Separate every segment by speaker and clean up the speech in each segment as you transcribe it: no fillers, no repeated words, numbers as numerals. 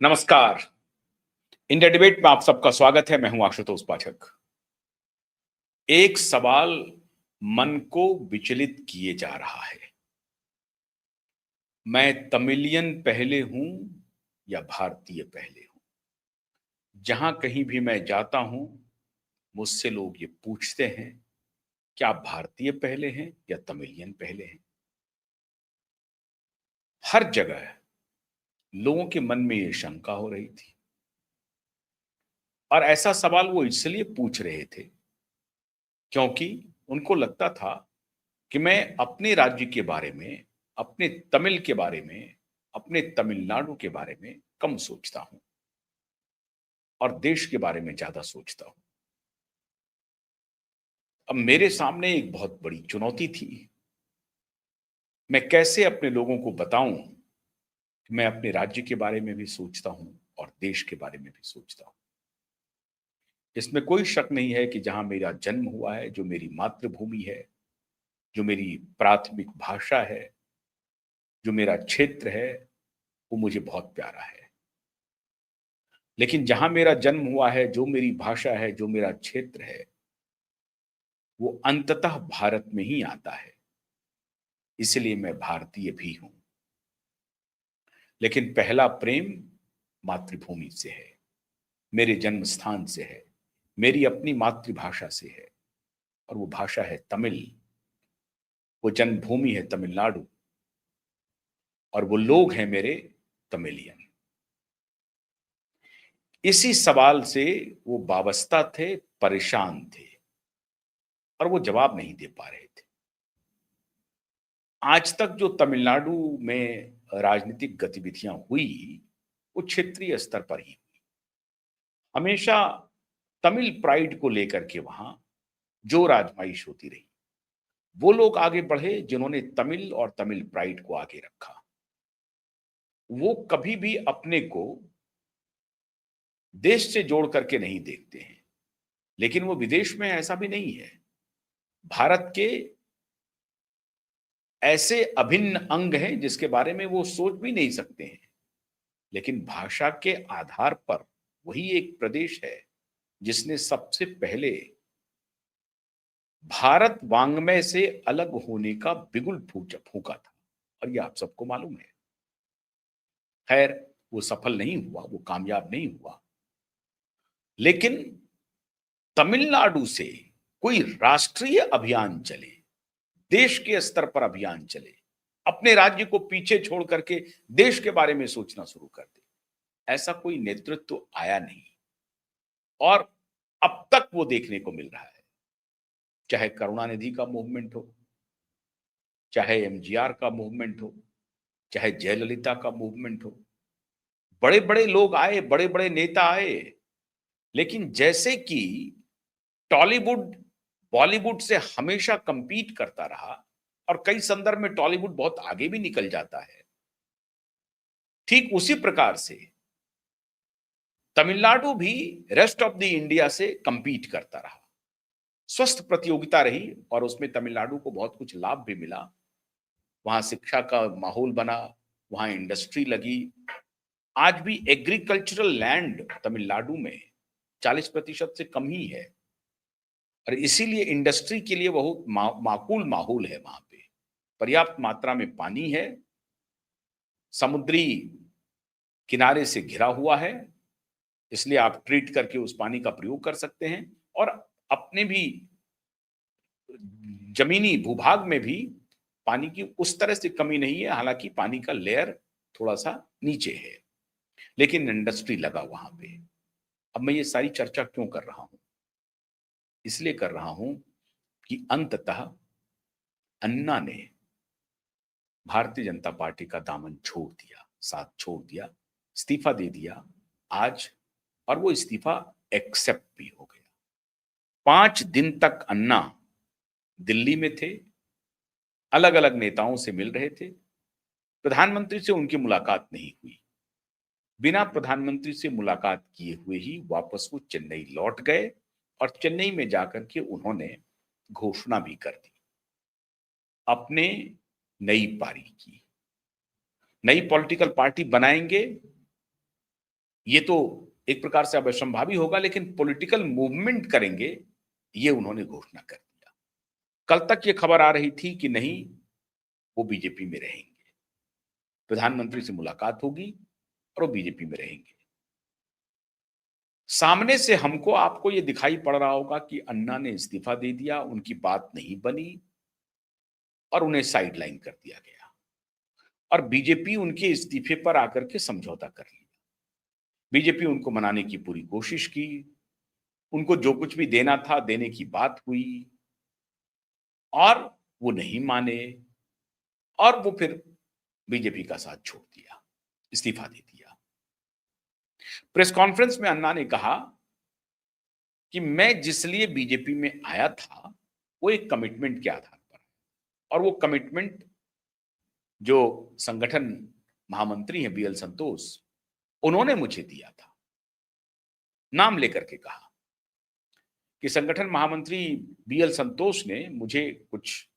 Speaker 1: नमस्कार। India debate में आप सबका स्वागत है। मैं हूं आशुतोष पाठक। एक सवाल मन को विचलित किए जा रहा है। मैं तमिलियन पहले हूं या भारतीय पहले हूं? जहां कहीं भी मैं जाता हूं, मुझसे लोग ये पूछते हैं, क्या आप भारतीय पहले हैं या तमिलियन पहले हैं? हर जगह लोगों के मन में ये शंका हो रही थी और ऐसा सवाल वो इसलिए पूछ रहे थे क्योंकि उनको लगता था कि मैं अपने राज्य के बारे में, अपने तमिल के बारे में, अपने तमिलनाडु के बारे में कम सोचता हूं और देश के बारे में ज्यादा सोचता हूं। अब मेरे सामने एक बहुत बड़ी चुनौती थी। मैं कैसे अपने लोगों को बताऊं कि मैं अपने राज्य के बारे में भी सोचता हूं और देश के बारे में भी सोचता हूं। इसमें कोई शक नहीं है कि जहां मेरा जन्म हुआ है, जो मेरी मातृभूमि है, जो मेरी प्राथमिक भाषा है, जो मेरा क्षेत्र है, वो मुझे बहुत प्यारा है। लेकिन जहां मेरा जन्म हुआ है, जो मेरी भाषा है, जो मेरा क्षेत्र है, वो अंततः भारत में ही आता है। इसलिए मैं भारतीय भी हूं। लेकिन पहला प्रेम मातृभूमि से है, मेरे जन्म स्थान से है, मेरी अपनी मातृभाषा से है और वो भाषा है तमिल। वो जन्मभूमि है तमिलनाडु और वो लोग हैं मेरे तमिलियन। इसी सवाल से वो वाबस्ता थे, परेशान थे और वो जवाब नहीं दे पा रहे थे। आज तक जो तमिलनाडु में राजनीतिक गतिविधियां हुई, वो क्षेत्रीय स्तर पर ही हुई। हमेशा तमिल प्राइड को लेकर के वहां जो आजमाइश होती रही, वो लोग आगे बढ़े जिन्होंने तमिल और तमिल प्राइड को आगे रखा। वो कभी भी अपने को देश से जोड़ करके नहीं देखते हैं। लेकिन वो विदेश में ऐसा भी नहीं है। भारत के ऐसे अभिन्न अंग हैं जिसके बारे में वो सोच भी नहीं सकते हैं। लेकिन भाषा के आधार पर वही एक प्रदेश है जिसने सबसे पहले भारत वांग्मय से अलग होने का बिगुल फूका था और ये आप सबको मालूम है। खैर, वो सफल नहीं हुआ, वो कामयाब नहीं हुआ। लेकिन तमिलनाडु से कोई राष्ट्रीय अभियान चले, देश के स्तर पर अभियान चले, अपने राज्य को पीछे छोड़ करके देश के बारे में सोचना शुरू कर दे, ऐसा कोई नेतृत्व आया नहीं। और अब तक वो देखने को मिल रहा है। चाहे करुणानिधि का मूवमेंट हो, चाहे एमजीआर का मूवमेंट हो, चाहे जयललिता का मूवमेंट हो, बड़े बड़े लोग आए, बड़े बड़े नेता आए, लेकिन जैसे कि टॉलीवुड बॉलीवुड से हमेशा कंपीट करता रहा और कई संदर्भ में टॉलीवुड बहुत आगे भी निकल जाता है, ठीक उसी प्रकार से तमिलनाडु भी रेस्ट ऑफ द इंडिया से कंपीट करता रहा। स्वस्थ प्रतियोगिता रही और उसमें तमिलनाडु को बहुत कुछ लाभ भी मिला। वहां शिक्षा का माहौल बना, वहां इंडस्ट्री लगी। आज भी एग्रीकल्चरल लैंड तमिलनाडु में 40% से कम ही है और इसीलिए इंडस्ट्री के लिए बहुत माकूल माहौल है। वहां पे पर्याप्त मात्रा में पानी है, समुद्री किनारे से घिरा हुआ है, इसलिए आप ट्रीट करके उस पानी का प्रयोग कर सकते हैं। और अपने भी जमीनी भूभाग में भी पानी की उस तरह से कमी नहीं है, हालांकि पानी का लेयर थोड़ा सा नीचे है, लेकिन इंडस्ट्री लगा वहां पे। अब मैं ये सारी चर्चा क्यों कर रहा हूं? इसलिए कर रहा हूं कि अंततः अन्ना ने भारतीय जनता पार्टी का दामन छोड़ दिया, साथ छोड़ दिया, इस्तीफा दे दिया आज। और वो इस्तीफा एक्सेप्ट भी हो गया। 5 दिन तक अन्ना दिल्ली में थे, अलग अलग नेताओं से मिल रहे थे। प्रधानमंत्री से उनकी मुलाकात नहीं हुई। बिना प्रधानमंत्री से मुलाकात किए हुए ही वापस वो चेन्नई लौट गए और चेन्नई में जाकर के उन्होंने घोषणा भी कर दी अपने नई पारी की। नई पॉलिटिकल पार्टी बनाएंगे ये तो एक प्रकार से अब असंभावी होगा, लेकिन पॉलिटिकल मूवमेंट करेंगे, ये उन्होंने घोषणा कर दिया। कल तक ये खबर आ रही थी कि नहीं, वो बीजेपी में रहेंगे, प्रधानमंत्री से मुलाकात होगी और वो बीजेपी में रहेंगे। सामने से हमको आपको ये दिखाई पड़ रहा होगा कि अन्ना ने इस्तीफा दे दिया, उनकी बात नहीं बनी और उन्हें साइडलाइन कर दिया गया और बीजेपी उनके इस्तीफे पर आकर के समझौता कर लिया। बीजेपी उनको मनाने की पूरी कोशिश की, उनको जो कुछ भी देना था देने की बात हुई और वो नहीं माने और वो फिर बीजेपी का साथ छोड़ दिया, इस्तीफा दे दिया। प्रेस कॉन्फ्रेंस में अन्ना ने कहा कि मैं जिस लिए बीजेपी में आया था वो एक कमिटमेंट के आधार पर, और वो कमिटमेंट जो संगठन महामंत्री हैं बीएल संतोष, उन्होंने मुझे दिया था। नाम लेकर के कहा कि संगठन महामंत्री बीएल संतोष ने मुझे कुछ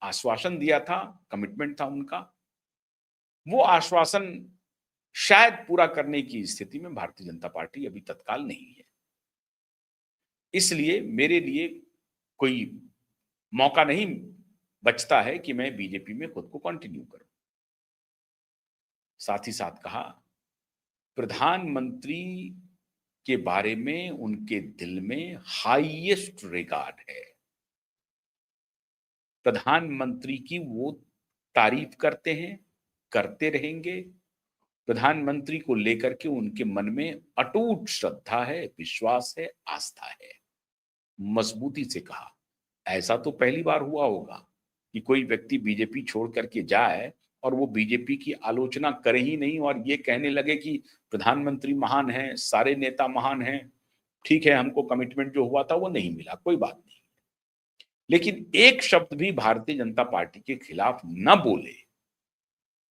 Speaker 1: आश्वासन दिया था, कमिटमेंट था उनका। वो आश्वासन शायद पूरा करने की स्थिति में भारतीय जनता पार्टी अभी तत्काल नहीं है, इसलिए मेरे लिए कोई मौका नहीं बचता है कि मैं बीजेपी में खुद को कंटिन्यू करूं। साथ ही साथ कहा, प्रधानमंत्री के बारे में उनके दिल में हाईएस्ट रिगार्ड है, प्रधानमंत्री की वो तारीफ करते हैं, करते रहेंगे। प्रधानमंत्री को लेकर के उनके मन में अटूट श्रद्धा है, विश्वास है, आस्था है। मजबूती से कहा, ऐसा तो पहली बार हुआ होगा कि कोई व्यक्ति बीजेपी छोड़ करके जाए और वो बीजेपी की आलोचना करे ही नहीं और ये कहने लगे कि प्रधानमंत्री महान है, सारे नेता महान हैं, ठीक है, हमको कमिटमेंट जो हुआ था वो नहीं मिला, कोई बात नहीं। लेकिन एक शब्द भी भारतीय जनता पार्टी के खिलाफ न बोले,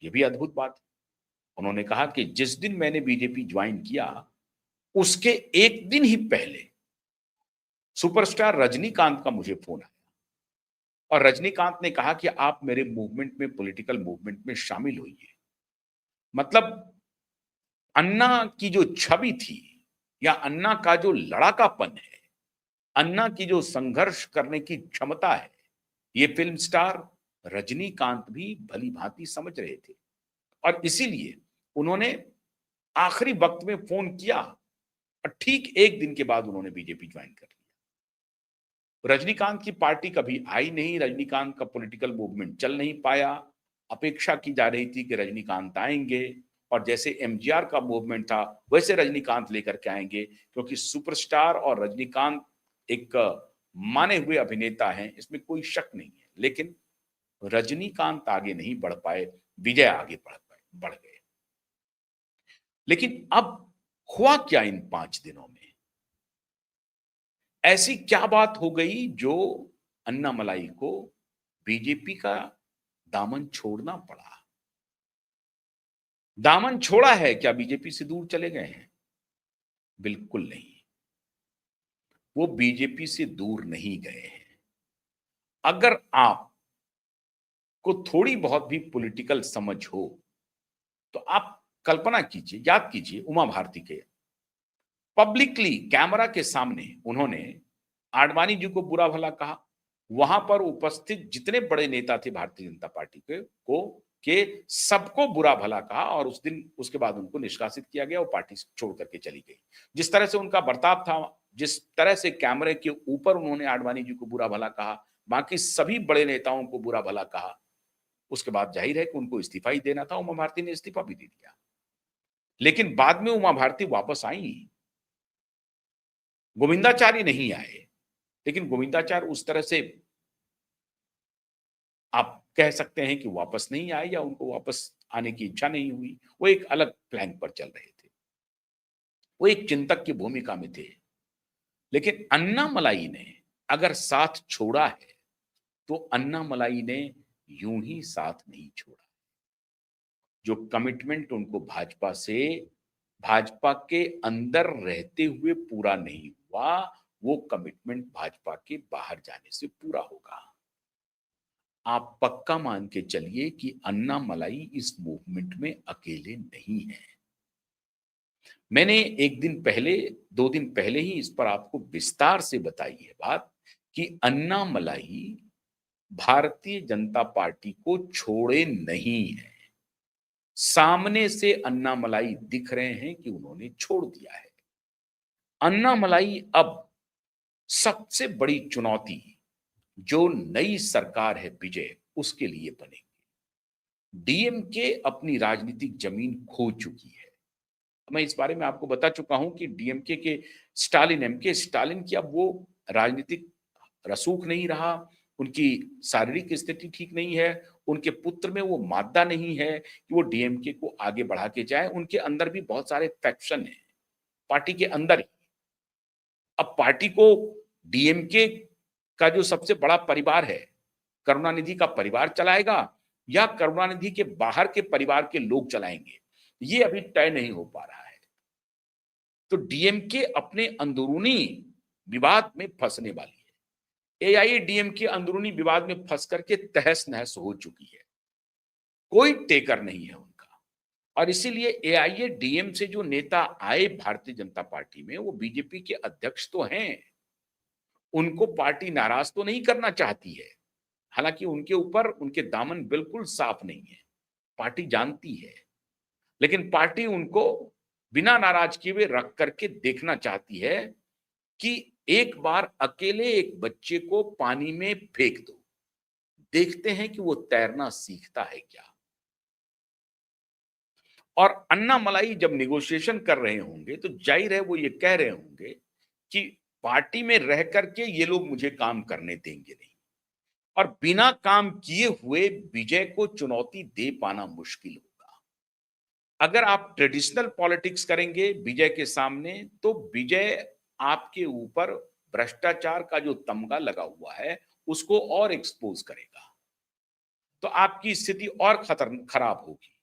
Speaker 1: ये भी अद्भुत बात है। उन्होंने कहा कि जिस दिन मैंने बीजेपी ज्वाइन किया उसके एक दिन ही पहले सुपरस्टार रजनीकांत का मुझे फोन आया और रजनीकांत ने कहा कि आप मेरे मूवमेंट में, पॉलिटिकल मूवमेंट में शामिल होइए। मतलब अन्ना की जो छवि थी या अन्ना का जो लड़ाकापन है, अन्ना की जो संघर्ष करने की क्षमता है, ये फिल्म स्टार रजनीकांत भी भली भांति समझ रहे थे और इसीलिए उन्होंने आखिरी वक्त में फोन किया और ठीक एक दिन के बाद उन्होंने बीजेपी ज्वाइन कर लिया। रजनीकांत की पार्टी कभी आई नहीं, रजनीकांत का पॉलिटिकल मूवमेंट चल नहीं पाया। अपेक्षा की जा रही थी कि रजनीकांत आएंगे और जैसे एमजीआर का मूवमेंट था वैसे रजनीकांत लेकर के आएंगे, क्योंकि सुपरस्टार और रजनीकांत एक माने हुए अभिनेता हैं, इसमें कोई शक नहीं है। लेकिन रजनीकांत आगे नहीं बढ़ पाए, विजय आगे बढ़ गए। लेकिन अब हुआ क्या इन 5 दिनों में? ऐसी क्या बात हो गई जो अन्नामलाई को बीजेपी का दामन छोड़ना पड़ा? दामन छोड़ा है क्या, बीजेपी से दूर चले गए हैं? बिल्कुल नहीं, वो बीजेपी से दूर नहीं गए हैं। अगर आप को थोड़ी बहुत भी पॉलिटिकल समझ हो तो आप कल्पना कीजिए, याद कीजिए, उमा भारती के पब्लिकली कैमरा के सामने उन्होंने आडवाणी जी को बुरा भला कहा। वहां पर उपस्थित जितने बड़े नेता थे भारतीय जनता पार्टी के सबको बुरा भला कहा और उस दिन उसके बाद उनको निष्कासित किया गया, वो पार्टी छोड़ करके चली गई। जिस तरह से उनका बर्ताव था, जिस तरह से कैमरे के ऊपर उन्होंने आडवाणी जी को बुरा भला कहा, बाकी सभी बड़े नेताओं को बुरा भला कहा, उसके बाद जाहिर है कि उनको इस्तीफा ही देना था। उमा भारती ने इस्तीफा भी दे दिया, लेकिन बाद में उमा भारती वापस आई। गोविंदाचार्य नहीं आए, लेकिन गोविंदाचार्य उस तरह से आप कह सकते हैं कि वापस नहीं आए या उनको वापस आने की इच्छा नहीं हुई। वो एक अलग प्लान पर चल रहे थे, वो एक चिंतक की भूमिका में थे। लेकिन अन्नामलाई ने अगर साथ छोड़ा है तो अन्नामलाई ने यूं ही साथ नहीं छोड़ा। जो कमिटमेंट उनको भाजपा के अंदर रहते हुए पूरा नहीं हुआ, वो कमिटमेंट भाजपा के बाहर जाने से पूरा होगा। आप पक्का मान के चलिए कि अन्नामलाई इस मूवमेंट में अकेले नहीं है। मैंने एक दिन पहले, 2 दिन पहले ही इस पर आपको विस्तार से बताई है बात कि अन्नामलाई भारतीय जनता पार्टी को छोड़े नहीं है। सामने से अन्नामलाई दिख रहे हैं कि उन्होंने छोड़ दिया है। अन्नामलाई अब सबसे बड़ी चुनौती जो नई सरकार है विजय, उसके लिए बनेगी। डीएमके अपनी राजनीतिक जमीन खो चुकी है। मैं इस बारे में आपको बता चुका हूं कि डीएमके के स्टालिन, एमके स्टालिन की अब वो राजनीतिक रसूख नहीं रहा, उनकी शारीरिक स्थिति ठीक नहीं है, उनके पुत्र में वो मादा नहीं है कि वो डीएमके को आगे बढ़ा के जाए। उनके अंदर भी बहुत सारे फैक्शन है, पार्टी के अंदर ही। अब पार्टी को डीएमके का जो सबसे बड़ा परिवार है, करुणानिधि का परिवार चलाएगा या करुणानिधि के बाहर के परिवार के लोग चलाएंगे, ये अभी तय नहीं हो पा रहा है। तो डीएमके अपने अंदरूनी विवाद में फंसने वाली है। एआईएडीएमके अंदरूनी विवाद में फंस करके तहस नहस हो चुकी है, कोई टेकर नहीं है उनका। और इसीलिए एआईएडीएम से जो नेता आए भारतीय जनता पार्टी में, वो बीजेपी के अध्यक्ष तो हैं, उनको पार्टी नाराज तो नहीं करना चाहती है। हालांकि उनके ऊपर उनके दामन बिल्कुल साफ नहीं है, पार्टी जानती है, लेकिन पार्टी उनको बिना नाराज किए हुए रख करके देखना चाहती है कि एक बार अकेले एक बच्चे को पानी में फेंक दो, देखते हैं कि वो तैरना सीखता है क्या। और अन्नामलाई जब निगोशिएशन कर रहे होंगे तो जाहिर है वो ये कह रहे होंगे कि पार्टी में रह करके ये लोग मुझे काम करने देंगे नहीं, और बिना काम किए हुए विजय को चुनौती दे पाना मुश्किल होगा। अगर आप ट्रेडिशनल पॉलिटिक्स करेंगे विजय के सामने, तो विजय आपके ऊपर भ्रष्टाचार का जो तमगा लगा हुआ है उसको और एक्सपोज करेगा, तो आपकी स्थिति और खराब होगी।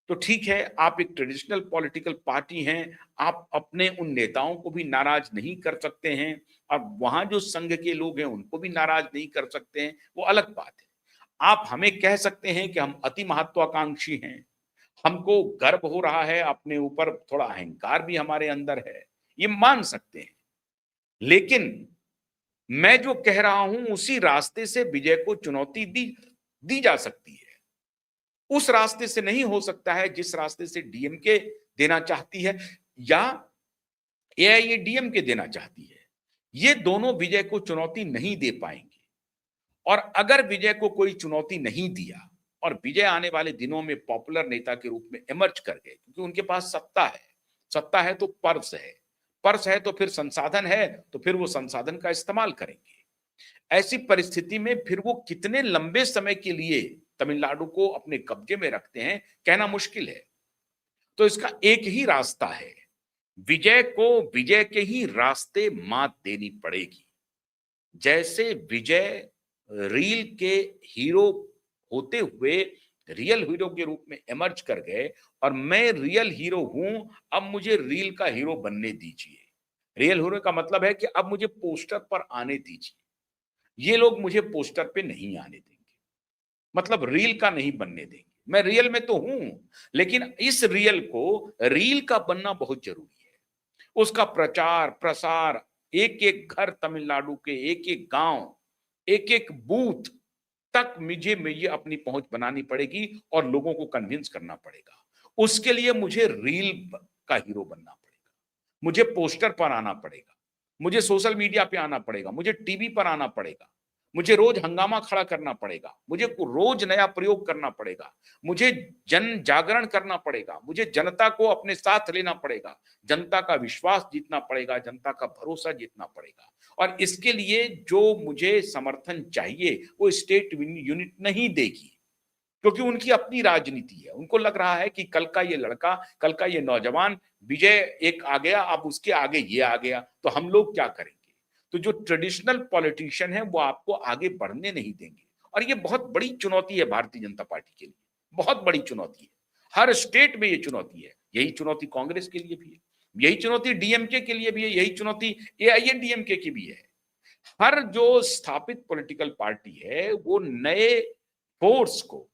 Speaker 1: तो ठीक है, आप एक ट्रेडिशनल पॉलिटिकल पार्टी हैं, आप अपने उन नेताओं को भी नाराज नहीं कर सकते हैं, और वहां जो संघ के लोग हैं उनको भी नाराज नहीं कर सकते हैं, वो अलग बात है। आप हमें कह सकते हैं कि हम अति महत्वाकांक्षी हैं, हमको गर्व हो रहा है अपने ऊपर, थोड़ा अहंकार भी हमारे अंदर है, ये मान सकते हैं। लेकिन मैं जो कह रहा हूं उसी रास्ते से विजय को चुनौती दी दी जा सकती है। उस रास्ते से नहीं हो सकता है जिस रास्ते से डीएमके देना चाहती है या एआईएडीएमके देना चाहती है। ये दोनों विजय को चुनौती नहीं दे पाएंगे। और अगर विजय को कोई चुनौती नहीं दिया और विजय आने वाले दिनों में पॉपुलर नेता के रूप में इमर्ज कर गए, क्योंकि उनके पास सत्ता है, सत्ता है तो पर्स है, पर्स है तो फिर संसाधन है, तो फिर वो संसाधन का इस्तेमाल करेंगे। ऐसी परिस्थिति में फिर वो कितने लंबे समय के लिए तमिलनाडु को अपने कब्जे में रखते हैं, कहना मुश्किल है। तो इसका एक ही रास्ता है, विजय को विजय के ही रास्ते मात देनी पड़ेगी। जैसे विजय रील के हीरो होते हुए रियल हीरो के रूप में इमर्ज कर गए, और मैं रियल हीरो हूं, अब मुझे रील का हीरो बनने दीजिए। रियल हीरो का मतलब है कि अब मुझे पोस्टर पर आने दीजिए, ये लोग मुझे पोस्टर पे नहीं आने देंगे, मतलब रील का नहीं बनने देंगे। मैं रियल में तो हूं, लेकिन इस रियल को रील का बनना बहुत जरूरी है। उसका प्रचार प्रसार, एक एक घर तमिलनाडु के, एक एक गांव, एक एक बूथ तक मुझे अपनी पहुंच बनानी पड़ेगी और लोगों को कन्विंस करना पड़ेगा। उसके लिए मुझे रील का हीरो बनना पड़ेगा, मुझे पोस्टर पर आना पड़ेगा, मुझे सोशल मीडिया पे आना पड़ेगा, मुझे टीवी पर आना पड़ेगा, मुझे रोज हंगामा खड़ा करना पड़ेगा, मुझे रोज नया प्रयोग करना पड़ेगा, मुझे जन जागरण करना पड़ेगा, मुझे जनता को अपने साथ लेना पड़ेगा, जनता का विश्वास जीतना पड़ेगा, जनता का भरोसा जीतना पड़ेगा। और इसके लिए जो मुझे समर्थन चाहिए वो स्टेट यूनिट नहीं देगी, क्योंकि उनकी अपनी राजनीति है। उनको लग रहा है कि कल का ये लड़का, कल का ये नौजवान विजय एक आ गया, अब उसके आगे ये आ गया, तो हम लोग क्या करेंगे। तो जो ट्रेडिशनल पॉलिटिशियन है वो आपको आगे बढ़ने नहीं देंगे, और ये बहुत बड़ी चुनौती है भारतीय जनता पार्टी के लिए, बहुत बड़ी चुनौती है। हर स्टेट में ये चुनौती है, यही चुनौती कांग्रेस के लिए भी है, यही चुनौती डीएमके के लिए भी है, यही चुनौती एआईएडीएमके की भी है। हर जो स्थापित पॉलिटिकल पार्टी है वो नए फोर्स को,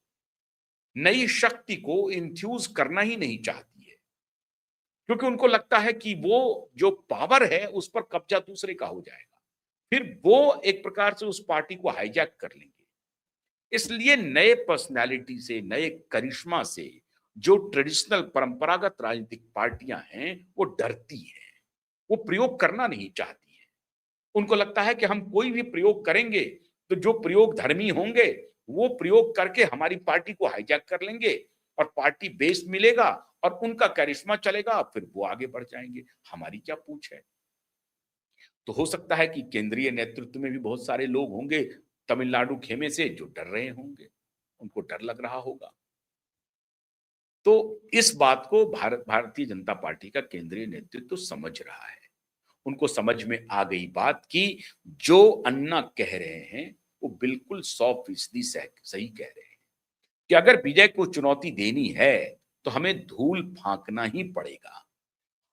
Speaker 1: नई शक्ति को इंफ्यूज करना ही नहीं चाहती है, क्योंकि उनको लगता है कि वो जो पावर है उस पर कब्जा दूसरे का हो जाएगा। फिर वो एक प्रकार से उस पार्टी को हाईजैक कर लेंगे। इसलिए नए पर्सनैलिटी से, नए करिश्मा से जो ट्रेडिशनल परंपरागत राजनीतिक पार्टियां हैं, वो डरती हैं। वो प्रयोग करना नहीं चाहती हैं। उनको लगता है कि हम कोई भी प्रयोग करेंगे, तो जो प्रयोग धर्मी होंगे, वो प्रयोग करके हमारी पार्टी को हाईजैक कर लेंगे और पार्टी बेस मिलेगा और उनका करिश्मा चलेगा, फिर वो आगे बढ़ जाएंगे। हमारी क्या पूछ है? तो हो सकता है कि केंद्रीय नेतृत्व में भी बहुत सारे लोग होंगे तमिलनाडु खेमे से जो डर रहे होंगे, उनको डर लग रहा होगा। तो इस बात को भारतीय जनता पार्टी का केंद्रीय नेतृत्व समझ रहा है। उनको समझ में आ गई बात कि जो अन्ना कह रहे हैं वो बिल्कुल 100% सही कह रहे हैं कि अगर विजय को चुनौती देनी है तो हमें धूल फांकना ही पड़ेगा।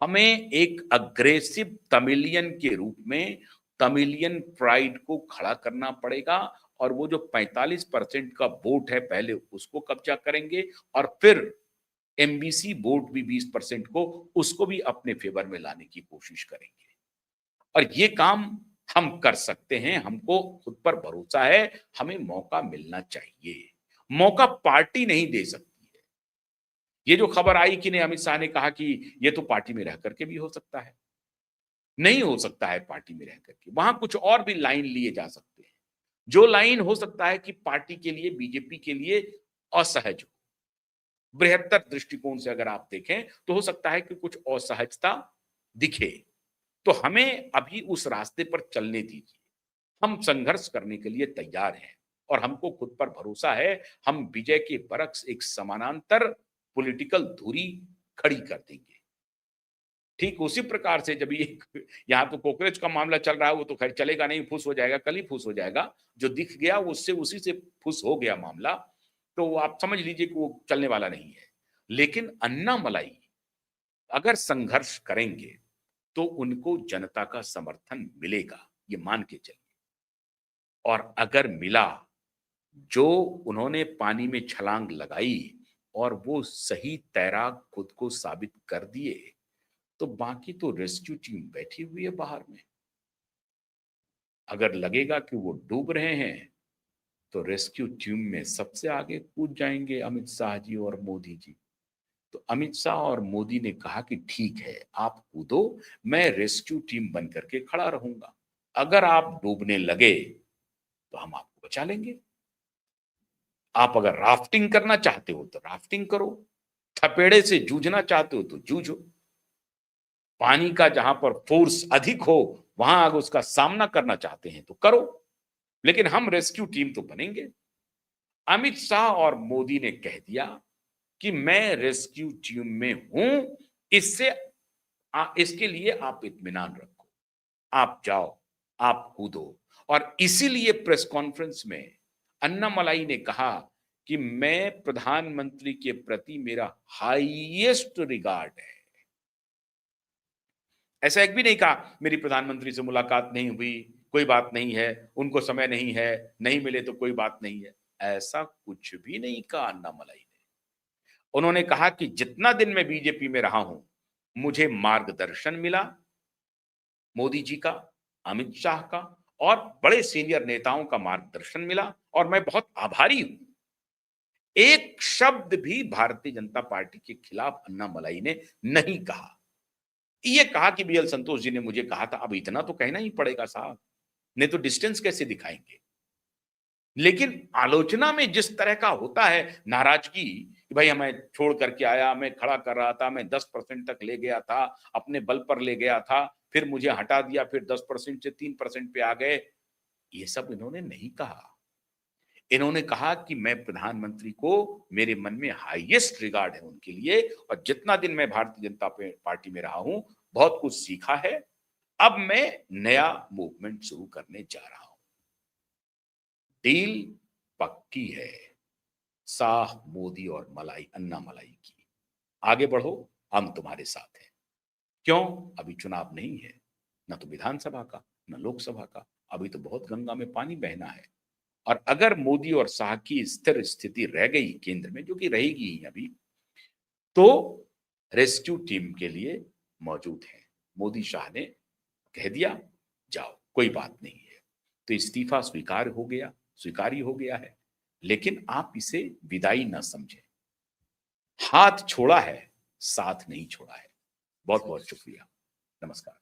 Speaker 1: हमें एक अग्रेसिव तमिलियन के रूप में तमिलियन प्राइड को खड़ा करना पड़ेगा और वो जो 45% का वोट है पहले उसको कब्जा करेंगे और फिर एमबीसी वोट भी 20% को उसको भी अपने फेवर में लाने की कोशिश करेंगे। और ये काम हम कर सकते हैं, हमको खुद पर भरोसा है, हमें मौका मिलना चाहिए। मौका पार्टी नहीं दे सकती है। ये जो खबर आई कि नहीं, अमित शाह ने कहा कि ये तो पार्टी में रह करके भी हो सकता है। नहीं हो सकता है पार्टी में रह करके, वहां कुछ और भी लाइन लिए जा सकते हैं। जो लाइन हो सकता है कि पार्टी के लिए, बीजेपी के लिए असहज हो। बृहत्तर दृष्टिकोण से अगर आप देखें तो हो सकता है कि कुछ असहजता दिखे। तो हमें अभी उस रास्ते पर चलने दीजिए। हम संघर्ष करने के लिए तैयार हैं और हमको खुद पर भरोसा है। हम विजय के बरक्स एक समानांतर पॉलिटिकल धुरी खड़ी कर देंगे। ठीक उसी प्रकार से जब ये यहाँ तो कॉकरोच का मामला चल रहा है, वो तो खैर चलेगा नहीं, फुस हो जाएगा, कल ही फुस हो जाएगा। जो दिख गया उससे उसी से फुस हो गया मामला, तो आप समझ लीजिए कि वो चलने वाला नहीं है। लेकिन अन्नामलाई अगर संघर्ष करेंगे तो उनको जनता का समर्थन मिलेगा, ये मान के चलिए। और अगर मिला, जो उन्होंने पानी में छलांग लगाई और वो सही तैराक खुद को साबित कर दिए, तो बाकी तो रेस्क्यू टीम बैठी हुई है बाहर में। अगर लगेगा कि वो डूब रहे हैं, तो रेस्क्यू टीम में सबसे आगे कूद जाएंगे अमित शाह जी और मोदी जी। तो अमित शाह और मोदी ने कहा कि ठीक है, आप कूदो, मैं रेस्क्यू टीम बन करके खड़ा रहूंगा। अगर आप डूबने लगे तो हम आपको बचा लेंगे। आप अगर राफ्टिंग करना चाहते हो तो राफ्टिंग करो, थपेड़े से जूझना चाहते हो तो जूझो। पानी का जहां पर फोर्स अधिक हो, वहां अगर उसका सामना करना चाहते हैं तो करो, लेकिन हम रेस्क्यू टीम तो बनेंगे। अमित शाह और मोदी ने कह दिया कि मैं रेस्क्यू टीम में हूं, इससे इसके लिए आप इत्मीनान रखो, आप जाओ, आप कूदो। और इसीलिए प्रेस कॉन्फ्रेंस में अन्नामलाई ने कहा कि मैं प्रधानमंत्री के प्रति मेरा हाईएस्ट रिगार्ड है। ऐसा एक भी नहीं कहा मेरी प्रधानमंत्री से मुलाकात नहीं हुई, कोई बात नहीं है, उनको समय नहीं है, नहीं मिले तो कोई बात नहीं है। ऐसा कुछ भी नहीं कहा अन्नामलाई ने। उन्होंने कहा कि जितना दिन मैं बीजेपी में रहा हूं, मुझे मार्गदर्शन मिला मोदी जी का, अमित शाह का और बड़े सीनियर नेताओं का मार्गदर्शन मिला और मैं बहुत आभारी हूं। एक शब्द भी भारतीय जनता पार्टी के खिलाफ अन्नामलाई ने नहीं कहा। ये कहा कि बीएल संतोष जी ने मुझे कहा था, अब इतना तो कहना ही पड़ेगा साहब, नहीं तो डिस्टेंस कैसे दिखाएंगे। लेकिन आलोचना में जिस तरह का होता है नाराजगी कि भाई हमें छोड़ करके आया, मैं खड़ा कर रहा था, मैं 10% तक ले गया था, अपने बल पर ले गया था, फिर मुझे हटा दिया, फिर 10% से 3% पे आ गए, ये सब इन्होंने नहीं कहा। इन्होंने कहा कि मैं प्रधानमंत्री को, मेरे मन में हाईएस्ट रिगार्ड है उनके लिए, और जितना दिन मैं भारतीय जनता पार्टी में रहा हूं, बहुत कुछ सीखा है। अब मैं नया मूवमेंट शुरू करने जा रहा हूं। डील पक्की है, शाह, मोदी और मलाई, अन्ना मलाई की। आगे बढ़ो, हम तुम्हारे साथ हैं। क्यों? अभी चुनाव नहीं है, न तो विधानसभा का, न लोकसभा का। अभी तो बहुत गंगा में पानी बहना है। और अगर मोदी और शाह की स्थिर स्थिति रह गई केंद्र में, जो कि रहेगी ही अभी, तो रेस्क्यू टीम के लिए मौजूद हैं। मोदी शाह ने कह दिया जाओ, कोई बात नहीं है। तो इस्तीफा स्वीकार ही हो गया है। लेकिन आप इसे विदाई ना समझें। हाथ छोड़ा है, साथ नहीं छोड़ा है। बहुत बहुत शुक्रिया। नमस्कार।